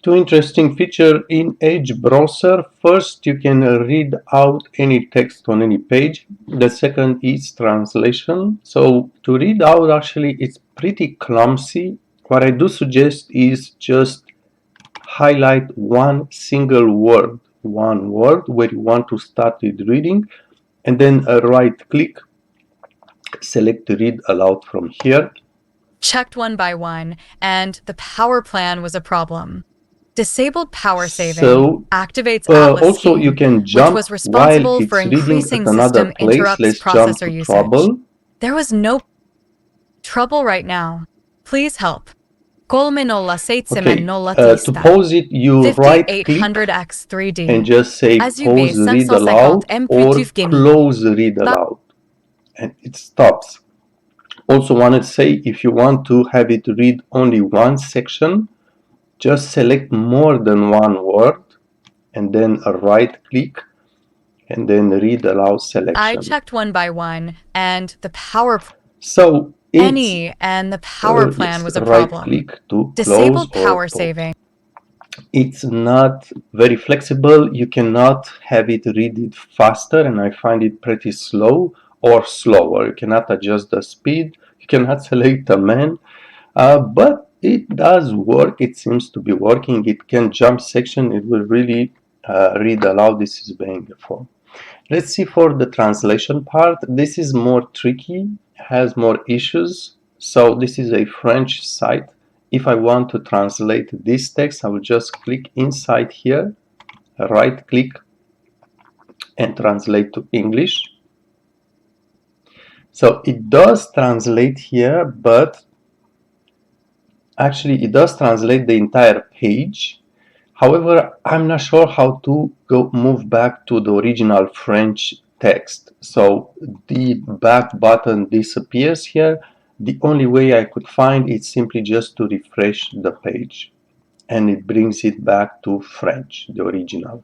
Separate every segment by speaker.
Speaker 1: Two interesting features in Edge browser. First, you can read out any text on any page. The second is translation. So to read out, actually, it's pretty clumsy. What I do suggest is just highlight one single word, one word where you want to start with reading, and then right click, select read aloud from here.
Speaker 2: Checked one by one, and the power plan was a problem. Disabled power saving
Speaker 1: So
Speaker 2: activates Atlas
Speaker 1: also
Speaker 2: Scheme,
Speaker 1: you can
Speaker 2: which
Speaker 1: jump
Speaker 2: was
Speaker 1: while
Speaker 2: responsible for
Speaker 1: it's reading
Speaker 2: increasing
Speaker 1: at another
Speaker 2: system
Speaker 1: place.
Speaker 2: interrupts
Speaker 1: Let's jump
Speaker 2: processor
Speaker 1: to
Speaker 2: usage.
Speaker 1: trouble.
Speaker 2: There was no trouble right now. Please help. Kolme nolla seitsemän
Speaker 1: Okay,
Speaker 2: nolla
Speaker 1: to
Speaker 2: tista.
Speaker 1: pause it, you right click
Speaker 2: 5800X3D.
Speaker 1: and just say
Speaker 2: As you
Speaker 1: pause
Speaker 2: base
Speaker 1: read
Speaker 2: 550
Speaker 1: aloud or
Speaker 2: M+2 Guinea.
Speaker 1: close read aloud, and it stops. Also wanted to say, if you want to have it read only one section, just select more than one word and then right click and then read aloud selection.
Speaker 2: I checked one by one, and the power
Speaker 1: So
Speaker 2: any and the power plan was a problem.
Speaker 1: Right click to
Speaker 2: Disabled
Speaker 1: close
Speaker 2: power
Speaker 1: or
Speaker 2: saving.
Speaker 1: It's not very flexible. You cannot have it read it faster, and I find it pretty slow or slower. You cannot adjust the speed. You cannot select a man, but it does work. It seems to be working. It can jump section. It will really read aloud. This is being before. Let's see for the translation part. This is more tricky, has more issues. So this is a French site. If I want to translate this text, I will just click inside here, right click and translate to English. So it does translate here, but actually it does translate the entire page. However, I'm not sure how to move back to the original French text. So the back button disappears here. The only way I could find is simply just to refresh the page, and it brings it back to French, the original.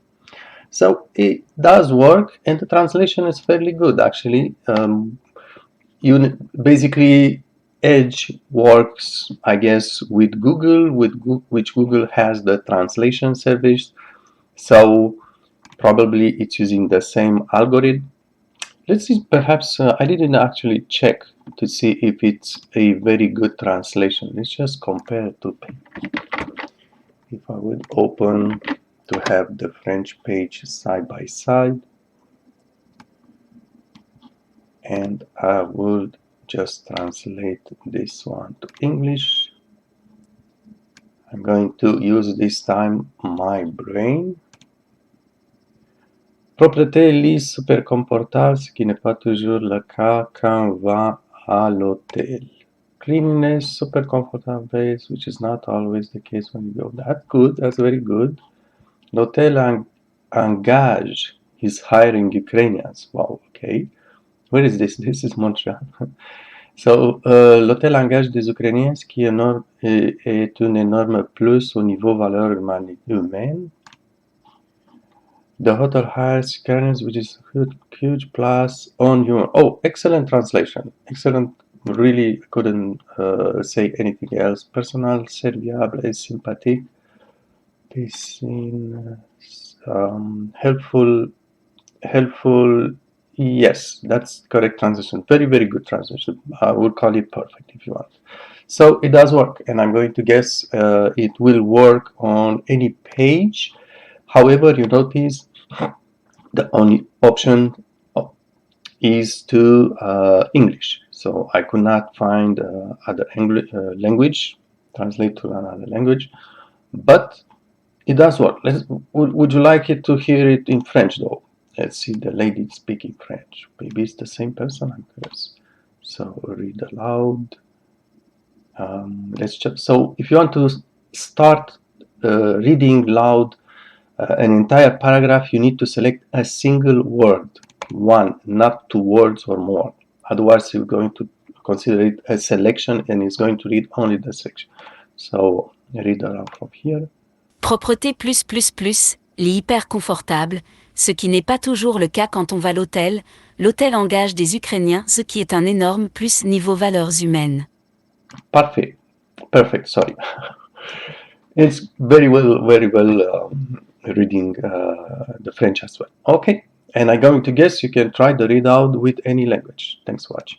Speaker 1: So it does work, and the translation is fairly good actually. Basically Edge works, I guess, with Google, which Google has the translation service. So probably it's using the same algorithm. Let's see, perhaps I didn't actually check to see if it's a very good translation. Let's just compare to if I would open to have the French page side by side, and I would just translate this one to English. I'm going to use this time my brain. Propreté lisse super comportable, ce qui n'est pas toujours le cas quand on va à l'hôtel. Cleanliness, super comfortable base, which is not always the case when you go. That's good, that's very good. L'hôtel engage is hiring Ukrainians. Wow, okay. Where is this? This is Montreal. So, l'hôtel engage des Ukrainiens, ce qui est un énorme plus au niveau valeur humaine. The hotel hires Ukrainians, which is a huge plus on human. Oh, excellent translation. Excellent. Really couldn't say anything else. Personal, serviable, et sympathique. Helpful. Yes, that's correct translation. Very, very good translation. I would call it perfect if you want. So it does work, and I'm going to guess it will work on any page. However, you notice the only option is to English. So I could not find other language, translate to another language, but it does work. Would you like it to hear it in French though? Let's see the lady speaking French. Maybe it's the same person, I'm curious. So read aloud. Let's check. So if you want to start reading loud an entire paragraph, you need to select a single word, one, not two words or more. Otherwise, you're going to consider it a selection and it's going to read only the section. So read aloud from here.
Speaker 3: Propreté lit hyper confortable, ce qui n'est pas toujours le cas quand on va l'hôtel. L'hôtel engage des Ukrainiens, ce qui est un énorme plus niveau valeurs humaines.
Speaker 1: Perfect, sorry. It's very well reading the French as well. Okay, and I'm going to guess you can try the readout with any language. Thanks for watching.